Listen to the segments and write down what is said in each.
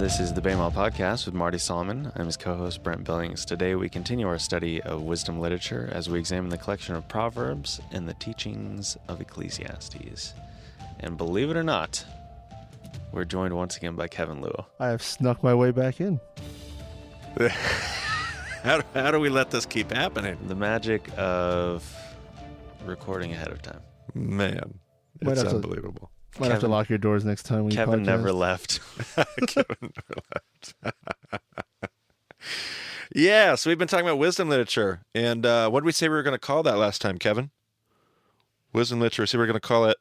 This is the Baymal Podcast with Marty Solomon. I'm his co-host, Brent Billings. Today we continue our study of wisdom literature as we examine the collection of Proverbs and the teachings of Ecclesiastes. And believe it or not, we're joined once again by Kevin Luo. I have snuck my way back in. How do we let this keep happening? The magic of recording ahead of time. Man, it's unbelievable. Might have to lock your doors next time. Kevin never left. Kevin never left. Yeah, so we've been talking about wisdom literature. And what did we say we were going to call that last time, Kevin? Wisdom literature. So we're going to call it...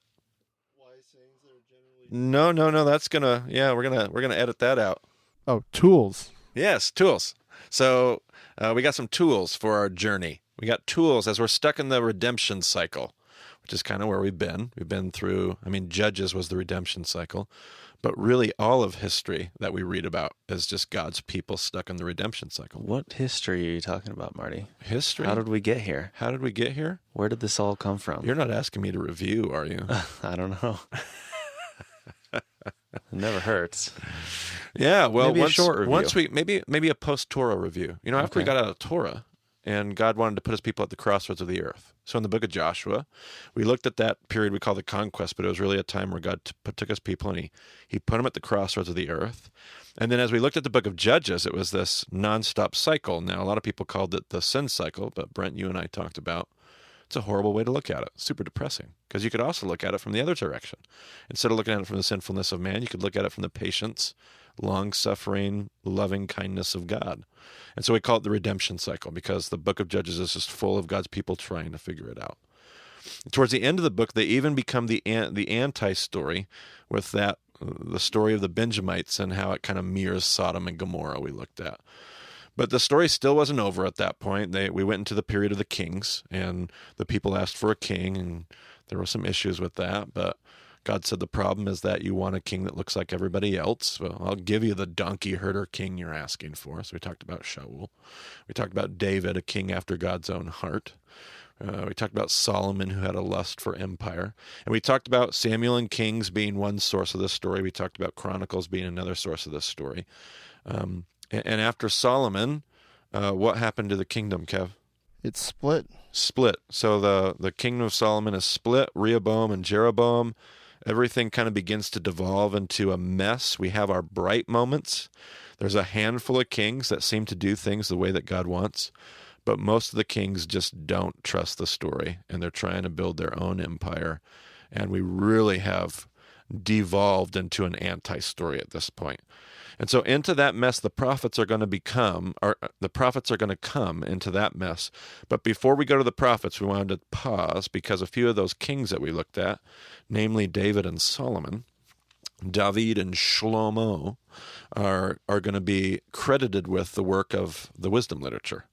Wise sayings that are generally... No. That's going to... Yeah, we're gonna edit that out. Oh, tools. Yes, tools. So we got some tools for our journey. We got tools as we're stuck in the redemption cycle, which is kind of where we've been. We've been through, Judges was the redemption cycle, but really all of history that we read about is just God's people stuck in the redemption cycle. What history are you talking about, Marty? History? How did we get here? Where did this all come from? You're not asking me to review, are you? I don't know. It never hurts. Yeah, well, maybe a short review. Once we maybe a post-Torah review. After we got out of Torah, and God wanted to put his people at the crossroads of the earth. So in the book of Joshua, we looked at that period we call the conquest, but it was really a time where God took his people and he put them at the crossroads of the earth. And then as we looked at the book of Judges, it was this nonstop cycle. Now, a lot of people called it the sin cycle, but Brent, you and I talked about it's a horrible way to look at it. Super depressing, because you could also look at it from the other direction. Instead of looking at it from the sinfulness of man, you could look at it from the patience, long-suffering, loving kindness of God. And so we call it the redemption cycle, because the book of Judges is just full of God's people trying to figure it out. Towards the end of the book, they even become the anti-story with that, the story of the Benjamites and how it kind of mirrors Sodom and Gomorrah we looked at. But the story still wasn't over at that point. We went into the period of the kings, and the people asked for a king, and there were some issues with that, but God said the problem is that you want a king that looks like everybody else. Well, I'll give you the donkey herder king you're asking for. So we talked about Shaul. We talked about David, a king after God's own heart. We talked about Solomon, who had a lust for empire. And we talked about Samuel and Kings being one source of this story. We talked about Chronicles being another source of this story. And after Solomon, what happened to the kingdom, Kev? It's split. So the kingdom of Solomon is split. Rehoboam and Jeroboam. Everything kind of begins to devolve into a mess. We have our bright moments. There's a handful of kings that seem to do things the way that God wants, but most of the kings just don't trust the story, and they're trying to build their own empire. And we really have devolved into an anti-story at this point. And so into that mess, the prophets are going to come into that mess. But before we go to the prophets, we wanted to pause, because a few of those kings that we looked at, namely David and Solomon, David and Shlomo, are going to be credited with the work of the wisdom literature.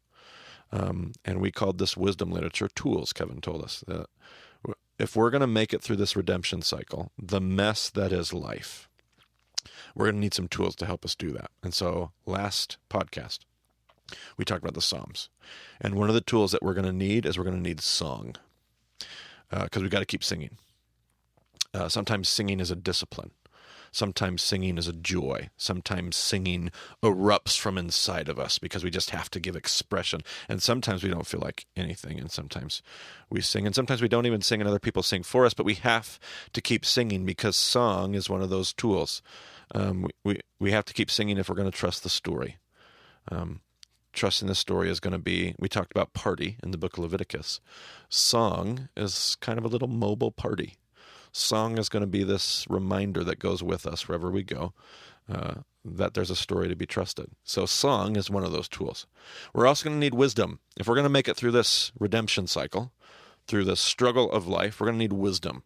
And we called this wisdom literature tools, Kevin told us. That if we're going to make it through this redemption cycle, the mess that is life, we're going to need some tools to help us do that. And so last podcast, we talked about the Psalms. And one of the tools that we're going to need is we're going to need song, because we've got to keep singing. Sometimes singing is a discipline. Sometimes singing is a joy. Sometimes singing erupts from inside of us because we just have to give expression. And sometimes we don't feel like anything, and sometimes we sing, and sometimes we don't even sing and other people sing for us, but we have to keep singing because song is one of those tools. We have to keep singing if we're going to trust the story. Trusting the story is going to be, we talked about party in the book of Leviticus. Song is kind of a little mobile party. Song is going to be this reminder that goes with us wherever we go, that there's a story to be trusted. So song is one of those tools. We're also going to need wisdom. If we're going to make it through this redemption cycle, through the struggle of life, we're going to need wisdom.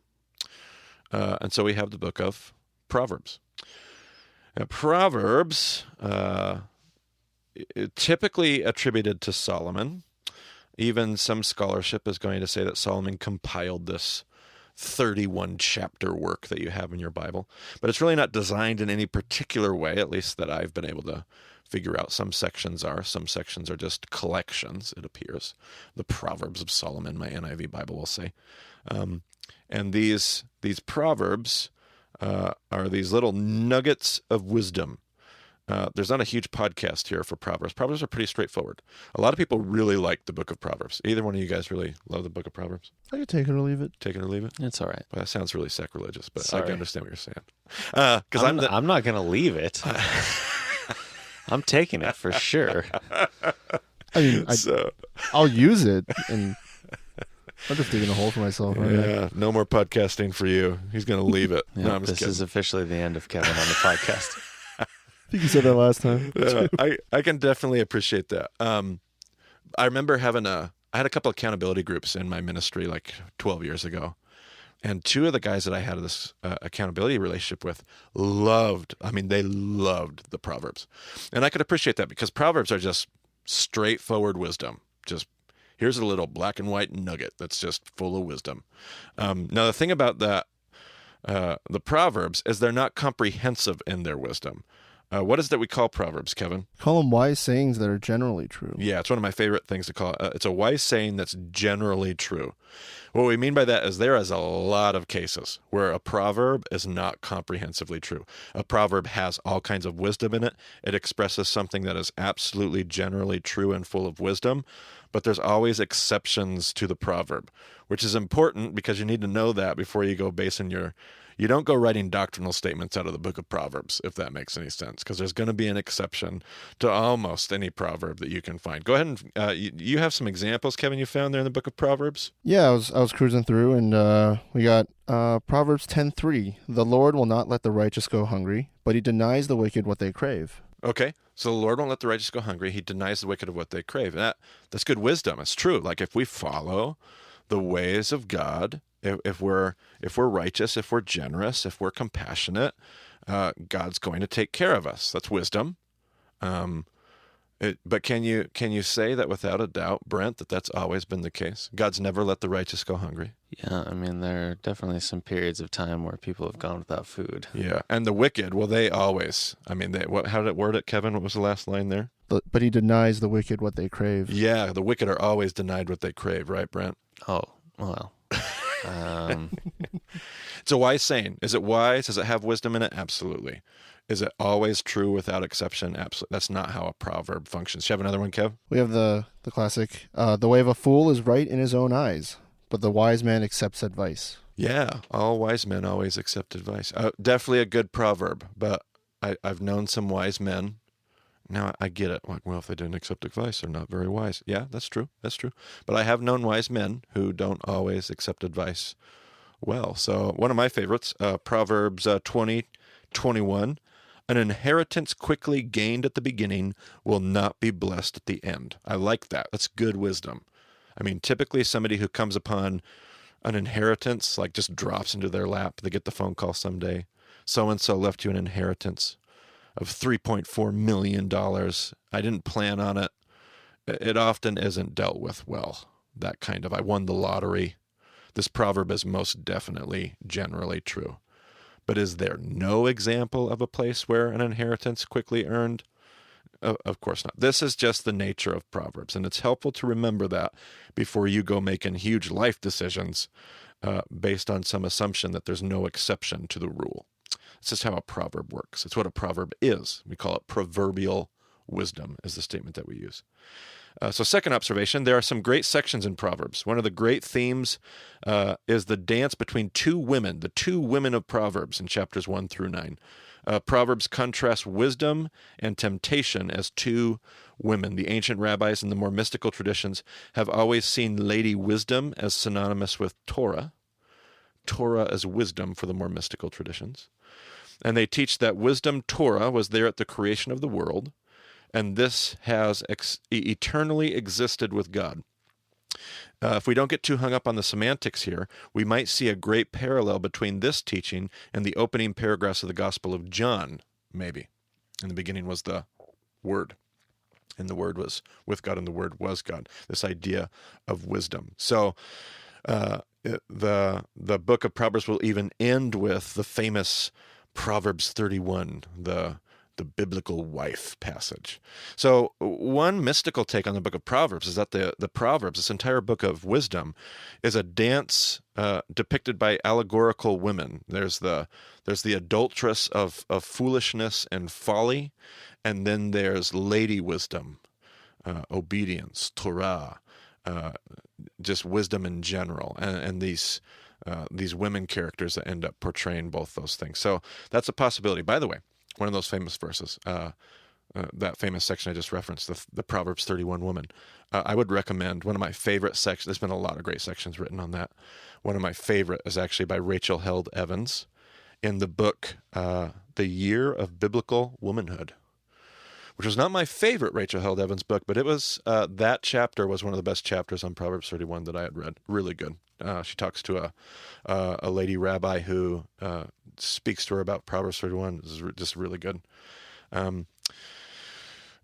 And so we have the book of Proverbs. Proverbs, typically attributed to Solomon. Even some scholarship is going to say that Solomon compiled this 31-chapter work that you have in your Bible. But it's really not designed in any particular way, at least that I've been able to figure out. Some sections are just collections, it appears. The Proverbs of Solomon, my NIV Bible will say. And these Proverbs are these little nuggets of wisdom There's not a huge podcast here for Proverbs. Proverbs are pretty straightforward. A lot of people really like the book of Proverbs. Either one of you guys really love the book of Proverbs? I could take it or leave it. Take it or leave it? It's all right. Well, that sounds really sacrilegious, but I Sorry. can understand what you're saying. Because I'm not going to leave it. I'm taking it for sure. I mean, so, I'll use it, and I'm just digging a hole for myself. Right now. yeah, no more podcasting for you. He's going to leave it. Yeah, No, I'm just this kidding. is officially the end of Kevin on the podcast. I think you said that last time. Yeah, I can definitely appreciate that. I remember I had a couple accountability groups in my ministry like 12 years ago. And two of the guys that I had this accountability relationship with they loved the Proverbs. And I could appreciate that because Proverbs are just straightforward wisdom. Just here's a little black and white nugget that's just full of wisdom. Now, the thing about that, the Proverbs is they're not comprehensive in their wisdom. What is that we call Proverbs, Kevin? Call them wise sayings that are generally true. Yeah, it's one of my favorite things to call it. It's a wise saying that's generally true. What we mean by that is there is a lot of cases where a proverb is not comprehensively true. A proverb has all kinds of wisdom in it. It expresses something that is absolutely generally true and full of wisdom, but there's always exceptions to the proverb, which is important because you need to know that before you go basing you don't go writing doctrinal statements out of the book of Proverbs, if that makes any sense, because there's going to be an exception to almost any proverb that you can find. Go ahead and you have some examples, Kevin, you found there in the book of Proverbs? Yeah, I was cruising through, and we got Proverbs 10:3. The Lord will not let the righteous go hungry, but he denies the wicked what they crave. Okay, so the Lord won't let the righteous go hungry. He denies the wicked of what they crave. That's good wisdom. It's true. Like if we follow the ways of God, if we're righteous, if we're generous, if we're compassionate, God's going to take care of us. That's wisdom. But can you say that without a doubt, Brent, that's always been the case? God's never let the righteous go hungry. Yeah, I mean, there are definitely some periods of time where people have gone without food. Yeah, and the wicked, well, they always. I mean, how did it word it, Kevin? What was the last line there? But he denies the wicked what they crave. Yeah, the wicked are always denied what they crave, right, Brent? Oh, well. It's a wise saying. Is it wise? Does it have wisdom in it? Absolutely. Is it always true without exception? Absolutely. That's not how a proverb functions. Do you have another one, Kev? We have the classic, the way of a fool is right in his own eyes, but the wise man accepts advice. Yeah, all wise men always accept advice. Definitely a good proverb, but I've known some wise men. Now, I get it. Like, well, if they didn't accept advice, they're not very wise. Yeah, that's true. That's true. But I have known wise men who don't always accept advice well. So one of my favorites, Proverbs 20:21, an inheritance quickly gained at the beginning will not be blessed at the end. I like that. That's good wisdom. I mean, typically somebody who comes upon an inheritance, like just drops into their lap, they get the phone call someday, so-and-so left you an inheritance of $3.4 million. I didn't plan on it. It often isn't dealt with well. That kind of, I won the lottery. This proverb is most definitely generally true. But is there no example of a place where an inheritance quickly earned? Of course not. This is just the nature of Proverbs, and it's helpful to remember that before you go making huge life decisions based on some assumption that there's no exception to the rule. It's just how a proverb works. It's what a proverb is. We call it proverbial wisdom is the statement that we use. So second observation, there are some great sections in Proverbs. One of the great themes is the dance between two women, the two women of Proverbs in chapters 1-9. Proverbs contrast wisdom and temptation as two women. The ancient rabbis and the more mystical traditions have always seen Lady Wisdom as synonymous with Torah. Torah as wisdom for the more mystical traditions. And they teach that wisdom, Torah, was there at the creation of the world, and this has eternally existed with God. If we don't get too hung up on the semantics here, we might see a great parallel between this teaching and the opening paragraphs of the Gospel of John, maybe. In the beginning was the Word, and the Word was with God, and the Word was God. This idea of wisdom. So the book of Proverbs will even end with the famous Proverbs 31, the biblical wife passage. So one mystical take on the book of Proverbs is that the Proverbs, this entire book of wisdom, is a dance depicted by allegorical women. There's the adulteress of foolishness and folly, and then there's lady wisdom, obedience, Torah, just wisdom in general, and these women characters that end up portraying both those things. So that's a possibility. By the way, one of those famous verses, that famous section I just referenced, the Proverbs 31 woman. I would recommend one of my favorite sections. There's been a lot of great sections written on that. One of my favorite is actually by Rachel Held Evans in the book, The Year of Biblical Womanhood, which was not my favorite Rachel Held Evans book, but it was, that chapter was one of the best chapters on Proverbs 31 that I had read. Really good. She talks to a lady rabbi who speaks to her about Proverbs 31. This is just really good.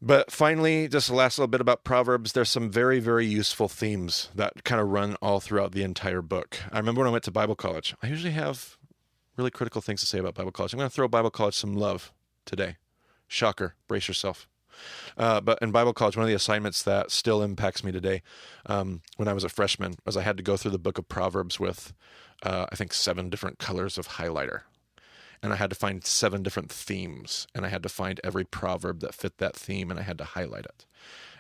But finally, just the last little bit about Proverbs, there's some very, very useful themes that kind of run all throughout the entire book. I remember when I went to Bible college, I usually have really critical things to say about Bible college. I'm going to throw Bible college some love today. Shocker, brace yourself. But in Bible college, one of the assignments that still impacts me today, when I was a freshman, was I had to go through the book of Proverbs with, I think, 7 different colors of highlighter. And I had to find 7 different themes, and I had to find every proverb that fit that theme, and I had to highlight it.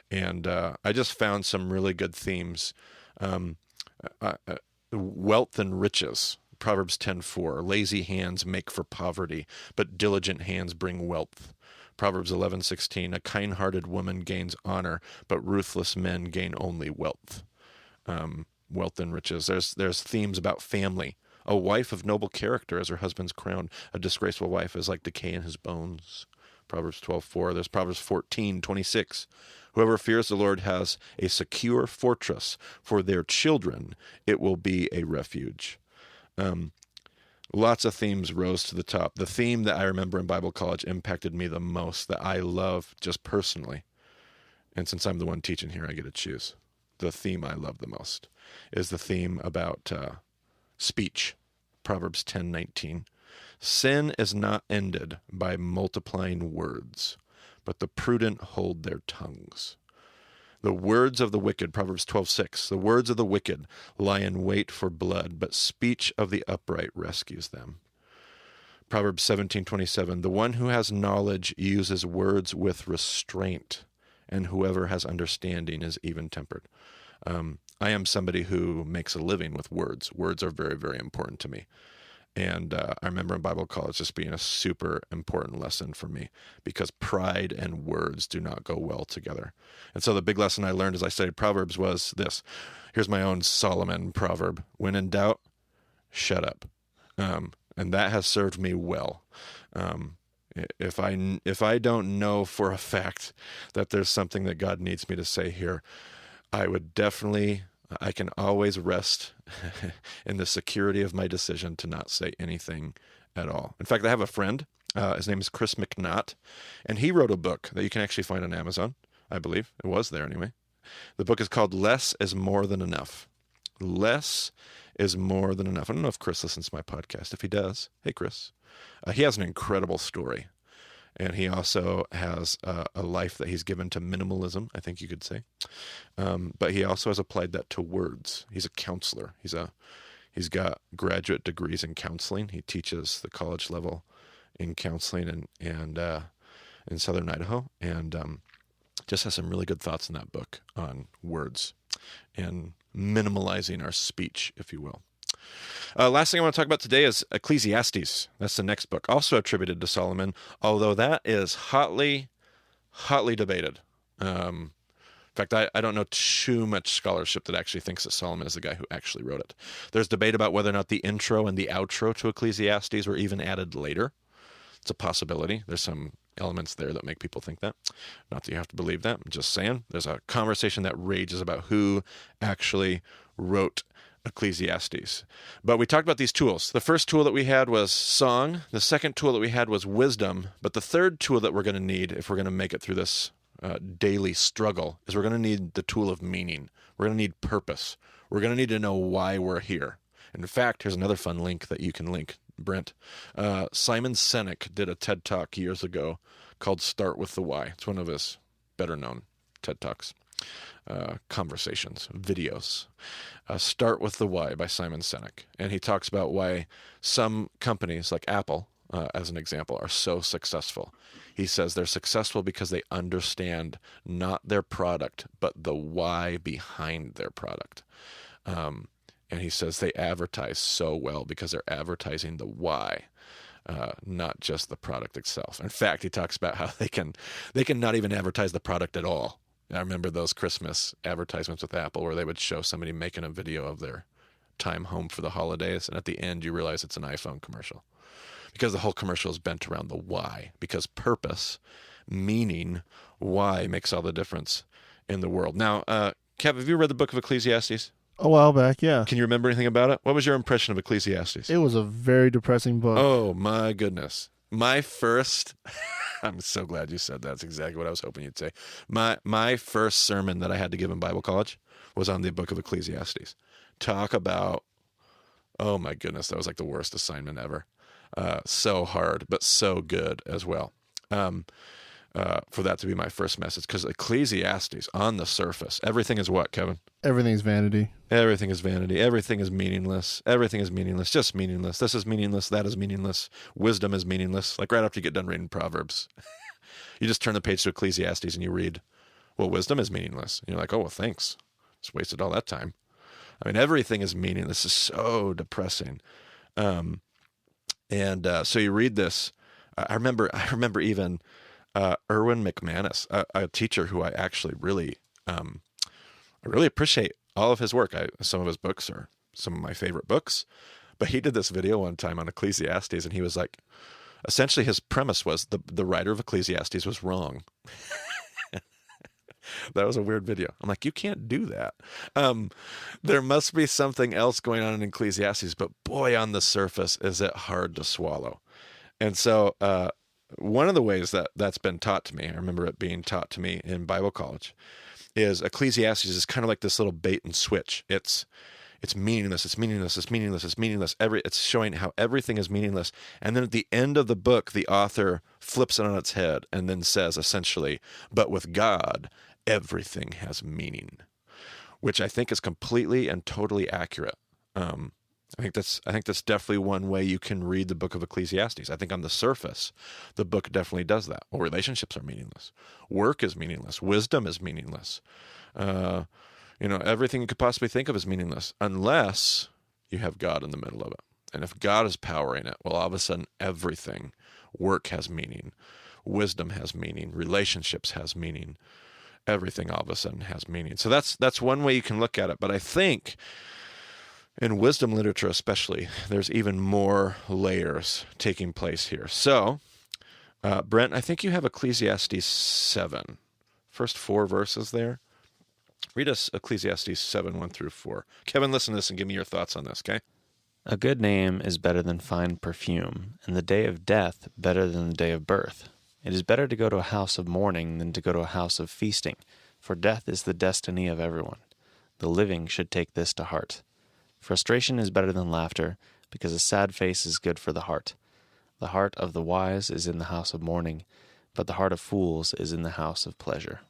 And I just found some really good themes. Wealth and riches, Proverbs 10:4. Lazy hands make for poverty, but diligent hands bring wealth. Proverbs 11:16. A kind-hearted woman gains honor, but ruthless men gain only wealth. Wealth and riches. There's themes about family. A wife of noble character is her husband's crown. A disgraceful wife is like decay in his bones. Proverbs 12:4. There's Proverbs 14:26. Whoever fears the Lord has a secure fortress. For their children, it will be a refuge. Lots of themes rose to the top. The theme that I remember in Bible college impacted me the most, that I love just personally, and since I'm the one teaching here, I get to choose. The theme I love the most is the theme about speech. Proverbs 10:19. Sin is not ended by multiplying words, but the prudent hold their tongues. The words of the wicked, Proverbs 12:6. The words of the wicked lie in wait for blood, but speech of the upright rescues them. Proverbs 17:27. The one who has knowledge uses words with restraint, and whoever has understanding is even-tempered. I am somebody who makes a living with words. Words are very, very important to me. And I remember in Bible college this being a super important lesson for me, because pride and words do not go well together. And so the big lesson I learned as I studied Proverbs was this. Here's my own Solomon proverb. When in doubt, shut up. And that has served me well. If I don't know for a fact that there's something that God needs me to say here, I can always rest in the security of my decision to not say anything at all. In fact, I have a friend, his name is Chris McNaught, and he wrote a book that you can actually find on Amazon, I believe. It was there anyway. The book is called Less is More Than Enough. Less is more than enough. I don't know if Chris listens to my podcast. If he does, hey, Chris. He has an incredible story. And he also has a life that he's given to minimalism, I think you could say. But he also has applied that to words. He's a counselor. He's got graduate degrees in counseling. He teaches the college level in counseling and in Southern Idaho, and just has some really good thoughts in that book on words and minimalizing our speech, if you will. Last thing I want to talk about today is Ecclesiastes. That's the next book, also attributed to Solomon, although that is hotly debated. In fact, I don't know too much scholarship that actually thinks that Solomon is the guy who actually wrote it. There's debate about whether or not the intro and the outro to Ecclesiastes were even added later. It's a possibility. There's some elements there that make people think that. Not that you have to believe that. I'm just saying. There's a conversation that rages about who actually wrote Ecclesiastes. But we talked about these tools. The first tool that we had was song. The second tool that we had was wisdom. But the third tool that we're going to need if we're going to make it through this daily struggle is we're going to need the tool of meaning. We're going to need purpose. We're going to need to know why we're here. In fact, here's another fun link that you can link, Brent. Simon Sinek did a TED Talk years ago called Start with the Why. It's one of his better known TED Talks. conversations, videos. Start with the Why by Simon Sinek. And he talks about why some companies like Apple, as an example, are so successful. He says they're successful because they understand not their product, but the why behind their product. And he says they advertise so well because they're advertising the why, not just the product itself. In fact, he talks about how they can not even advertise the product at all. I remember those Christmas advertisements with Apple where they would show somebody making a video of their time home for the holidays, and at the end you realize it's an iPhone commercial. Because the whole commercial is bent around the why. Because purpose, meaning, why makes all the difference in the world. Now, Kev, have you read the book of Ecclesiastes? A while back, yeah. Can you remember anything about it? What was your impression of Ecclesiastes? It was a very depressing book. Oh, my goodness. My first... I'm so glad you said that. That's exactly what I was hoping you'd say. My first sermon that I had to give in Bible college was on the book of Ecclesiastes. Talk about... Oh, my goodness. That was like the worst assignment ever. So hard, but so good as well. For that to be my first message, because Ecclesiastes, on the surface, everything is what, Kevin? Everything's vanity. Everything is vanity. Everything is meaningless. Everything is meaningless. Just meaningless. This is meaningless. That is meaningless. Wisdom is meaningless. Like right after you get done reading Proverbs, you just turn the page to Ecclesiastes and you read, well, wisdom is meaningless. And you're like, oh, well, thanks. Just wasted all that time. I mean, everything is meaningless. It's so depressing. So you read this. I remember even Erwin McManus, a teacher who I actually really appreciate all of his work. Some of his books are some of my favorite books, but he did this video one time on Ecclesiastes, and he was like, essentially his premise was the writer of Ecclesiastes was wrong. That was a weird video. I'm like, you can't do that. There must be something else going on in Ecclesiastes, but boy, on the surface, is it hard to swallow. And so one of the ways that's been taught to me, I remember it being taught to me in Bible college, is Ecclesiastes is kind of like this little bait and switch. It's meaningless, it's meaningless, it's meaningless, it's meaningless. It's showing how everything is meaningless. And then at the end of the book, the author flips it on its head and then says essentially, but with God, everything has meaning, which I think is completely and totally accurate. I think that's definitely one way you can read the book of Ecclesiastes. I think on the surface, the book definitely does that. Well, relationships are meaningless. Work is meaningless. Wisdom is meaningless. Everything you could possibly think of is meaningless unless you have God in the middle of it. And if God is powering it, well, all of a sudden everything, work has meaning, wisdom has meaning, relationships has meaning, everything all of a sudden has meaning. So that's one way you can look at it. But I think in wisdom literature especially, there's even more layers taking place here. So, Brent, I think you have Ecclesiastes 7. First 4 verses there. Read us Ecclesiastes 7, 1 through 4. Kevin, listen to this and give me your thoughts on this, okay? A good name is better than fine perfume, and the day of death better than the day of birth. It is better to go to a house of mourning than to go to a house of feasting, for death is the destiny of everyone. The living should take this to heart. Frustration is better than laughter, because a sad face is good for the heart. The heart of the wise is in the house of mourning, but the heart of fools is in the house of pleasure.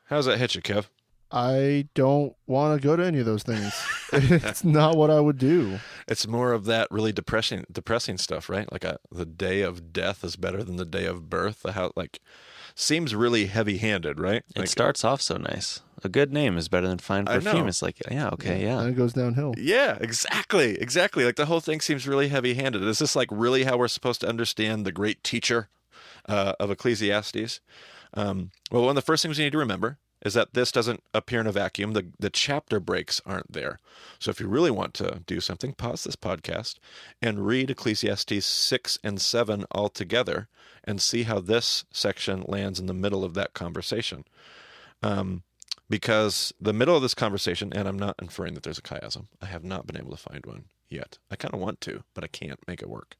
How's that hit you, Kev? I don't want to go to any of those things. It's not what I would do. It's more of that really depressing stuff, right? Like the day of death is better than the day of birth. Seems really heavy-handed, right? It starts off so nice. A good name is better than fine perfume. It's like, yeah, okay, yeah. And it goes downhill. Yeah, exactly. Like the whole thing seems really heavy-handed. Is this like really how we're supposed to understand the great teacher of Ecclesiastes? Well, one of the first things we need to remember is that this doesn't appear in a vacuum. The chapter breaks aren't there. So if you really want to do something, pause this podcast and read Ecclesiastes 6 and 7 all together and see how this section lands in the middle of that conversation. Because the middle of this conversation, and I'm not inferring that there's a chiasm. I have not been able to find one yet. I kind of want to, but I can't make it work.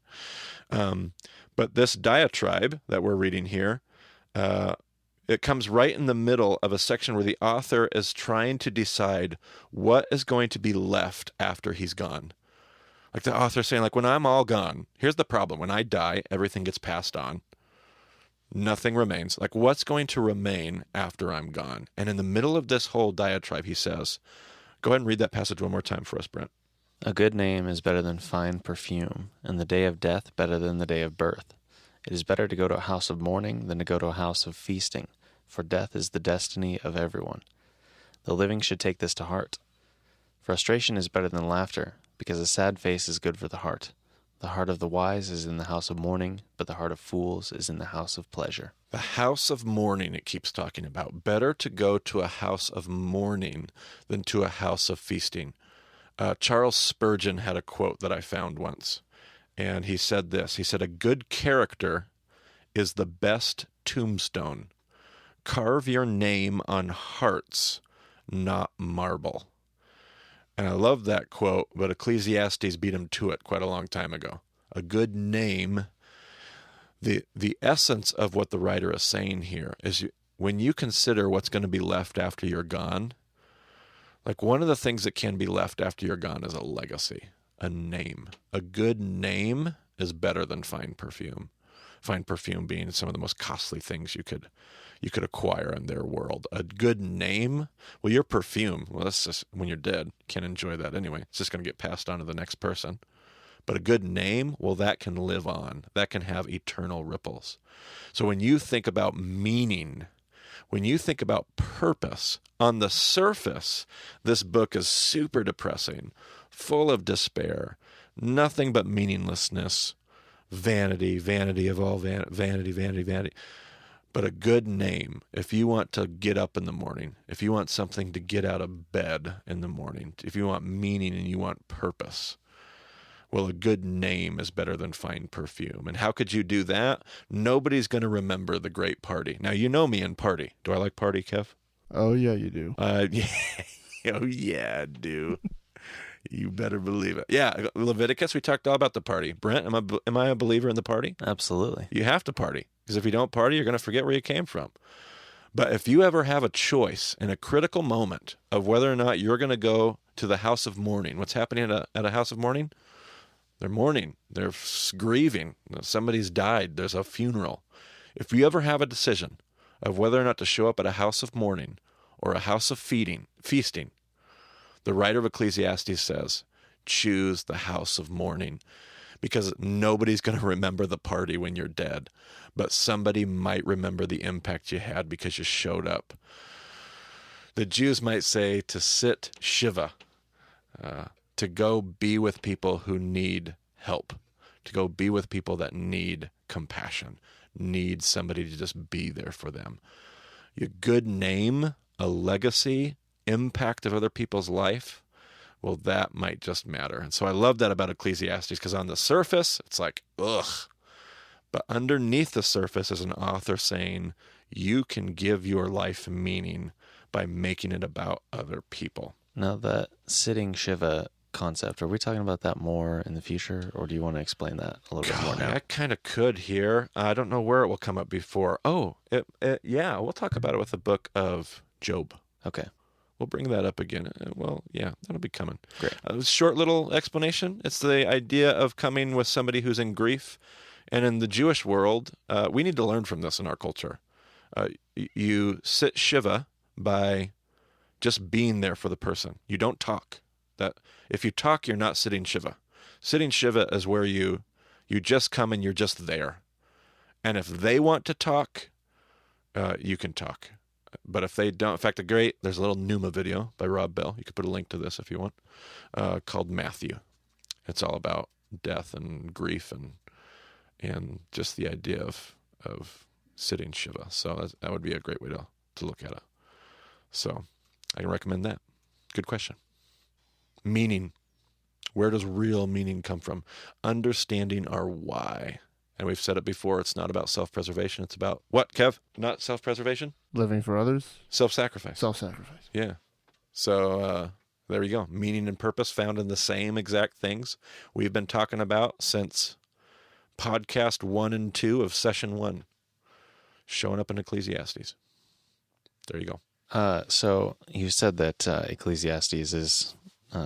But this diatribe that we're reading here, it comes right in the middle of a section where the author is trying to decide what is going to be left after he's gone. Like the author saying, like, when I'm all gone, here's the problem. When I die, everything gets passed on. Nothing remains. Like, what's going to remain after I'm gone? And in the middle of this whole diatribe, he says, go ahead and read that passage one more time for us, Brent. A good name is better than fine perfume, and the day of death better than the day of birth. It is better to go to a house of mourning than to go to a house of feasting, for death is the destiny of everyone. The living should take this to heart. Frustration is better than laughter, because a sad face is good for the heart. The heart of the wise is in the house of mourning, but the heart of fools is in the house of pleasure. The house of mourning, it keeps talking about. Better to go to a house of mourning than to a house of feasting. Charles Spurgeon had a quote that I found once, and he said this. He said, a good character is the best tombstone. Carve your name on hearts, not marble. And I love that quote, but Ecclesiastes beat him to it quite a long time ago. A good name, the essence of what the writer is saying here is when you consider what's going to be left after you're gone, like one of the things that can be left after you're gone is a legacy, a name. A good name is better than fine perfume. Fine perfume being some of the most costly things you could acquire in their world. A good name, well, your perfume, well, that's just when you're dead. You can't enjoy that anyway. It's just going to get passed on to the next person. But a good name, well, that can live on. That can have eternal ripples. So when you think about meaning, when you think about purpose, on the surface, this book is super depressing, full of despair, nothing but meaninglessness, vanity, vanity of all vanity, vanity, vanity. But a good name, if you want to get up in the morning, if you want something to get out of bed in the morning, if you want meaning and you want purpose, well, a good name is better than fine perfume. And how could you do that? Nobody's going to remember the great party. Now, you know me and party. Do I like party, Kev? Oh, yeah, you do. Yeah. Oh, yeah, I do. You better believe it. Yeah, Leviticus, we talked all about the party. Brent, am I a believer in the party? Absolutely. You have to party, because if you don't party, you're going to forget where you came from. But if you ever have a choice in a critical moment of whether or not you're going to go to the house of mourning, what's happening at a house of mourning? They're mourning. They're grieving. Somebody's died. There's a funeral. If you ever have a decision of whether or not to show up at a house of mourning or a house of feasting, the writer of Ecclesiastes says, choose the house of mourning, because nobody's going to remember the party when you're dead, but somebody might remember the impact you had because you showed up. The Jews might say to sit Shiva, to go be with people who need help, to go be with people that need compassion, need somebody to just be there for them. Your good name, a legacy, impact of other people's life, well, that might just matter. And so I love that about Ecclesiastes, because on the surface, it's like, ugh. But underneath the surface is an author saying, you can give your life meaning by making it about other people. Now, that sitting Shiva concept, are we talking about that more in the future, or do you want to explain that a little bit more now? I kind of could here. I don't know where it will come up before. Oh, yeah, we'll talk about it with the book of Job. Okay. We'll bring that up again. Well, yeah, that'll be coming. Great. Short little explanation. It's the idea of coming with somebody who's in grief. And in the Jewish world, we need to learn from this in our culture. You sit Shiva by just being there for the person. You don't talk. That if you talk, you're not sitting Shiva. Sitting Shiva is where you just come and you're just there. And if they want to talk, you can talk. But if they don't, in fact, there's a little Numa video by Rob Bell. You could put a link to this if you want, called Matthew. It's all about death and grief and just the idea of sitting Shiva. So that would be a great way to look at it. So I can recommend that. Good question. Meaning. Where does real meaning come from? Understanding our why. And we've said it before, it's not about self-preservation. It's about what, Kev? Not self-preservation? Living for others. Self-sacrifice. Self-sacrifice. Yeah. So there you go. Meaning and purpose found in the same exact things we've been talking about since podcast 1 and 2 of session 1. Showing up in Ecclesiastes. There you go. So you said that Ecclesiastes is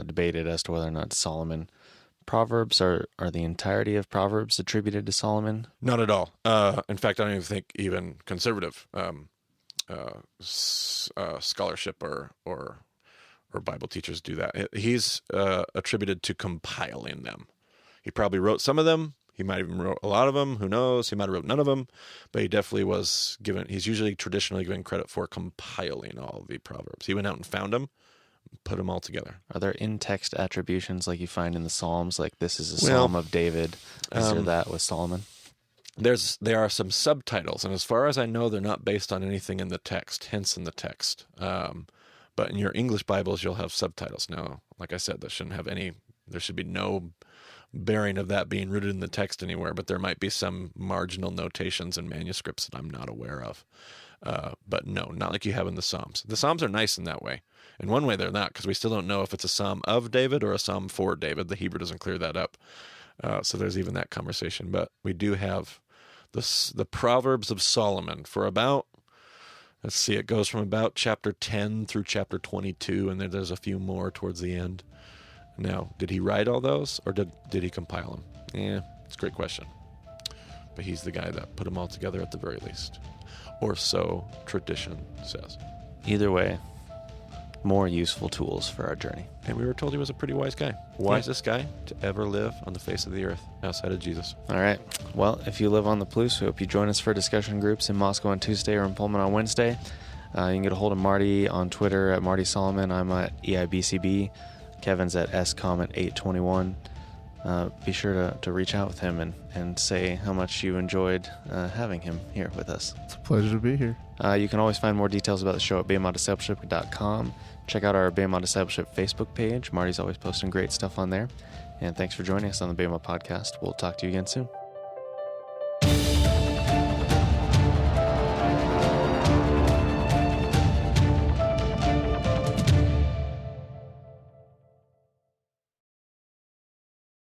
debated as to whether or not Solomon Proverbs are the entirety of Proverbs attributed to Solomon? Not at all. In fact, I don't even think even conservative scholarship or Bible teachers do that. He's attributed to compiling them. He probably wrote some of them. He might even wrote a lot of them. Who knows? He might have wrote none of them, but he definitely was given. He's usually traditionally given credit for compiling all of the Proverbs. He went out and found them, put them all together. Are there in-text attributions like you find in the Psalms, like this is a Psalm of David? Is there that with Solomon? There are some subtitles, and as far as I know, they're not based on anything in the text, hence in the text. But in your English Bibles, you'll have subtitles. Now, like I said, there should be no bearing of that being rooted in the text anywhere, but there might be some marginal notations in manuscripts that I'm not aware of. But no, not like you have in the Psalms. The Psalms are nice in that way. In one way, they're not, because we still don't know if it's a Psalm of David or a Psalm for David. The Hebrew doesn't clear that up. So there's even that conversation. But we do have the Proverbs of Solomon for about, let's see, it goes from about chapter 10 through chapter 22, and then there's a few more towards the end. Now, did he write all those, or did he compile them? Yeah, it's a great question. But he's the guy that put them all together at the very least. Or so tradition says. Either way, more useful tools for our journey. And we were told he was a pretty wise guy. Wisest guy to ever live on the face of the earth outside of Jesus. All right. Well, if you live on the Palouse, we hope you join us for discussion groups in Moscow on Tuesday or in Pullman on Wednesday. You can get a hold of Marty on Twitter at Marty Solomon. I'm at EIBCB. Kevin's at SComment821. Be sure to reach out with him and say how much you enjoyed having him here with us. It's a pleasure to be here. You can always find more details about the show at BMADiscipleship.com. Check out our Bama Discipleship Facebook page. Marty's always posting great stuff on there. And thanks for joining us on the Bama Podcast. We'll talk to you again soon.